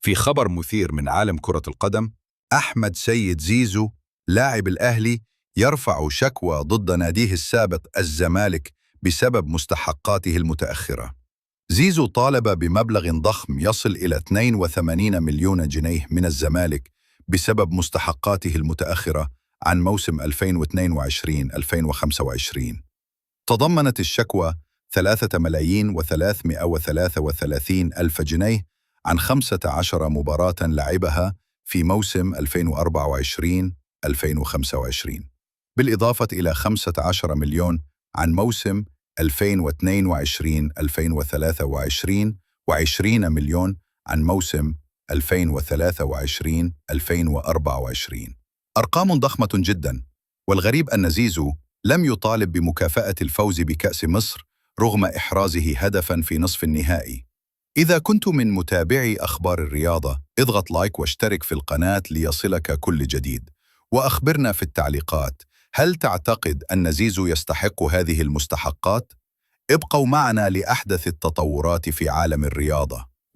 في خبر مثير من عالم كرة القدم، أحمد سيد زيزو لاعب الأهلي يرفع شكوى ضد ناديه السابق الزمالك بسبب مستحقاته المتأخرة. زيزو طالب بمبلغ ضخم يصل إلى 82 مليون جنيه من الزمالك بسبب مستحقاته المتأخرة عن موسم 2022-2025. تضمنت الشكوى 3 ملايين و333 ألف جنيه عن 15 مباراة لعبها في موسم 2024-2025، بالإضافة إلى 15 مليون عن موسم 2022-2023 و20 مليون عن موسم 2023-2024. أرقام ضخمة جدا، والغريب أن زيزو لم يطالب بمكافأة الفوز بكأس مصر رغم إحرازه هدفاً في نصف النهائي. إذا كنت من متابعي أخبار الرياضة، اضغط لايك واشترك في القناة ليصلك كل جديد، وأخبرنا في التعليقات، هل تعتقد أن زيزو يستحق هذه المستحقات؟ ابقوا معنا لأحدث التطورات في عالم الرياضة.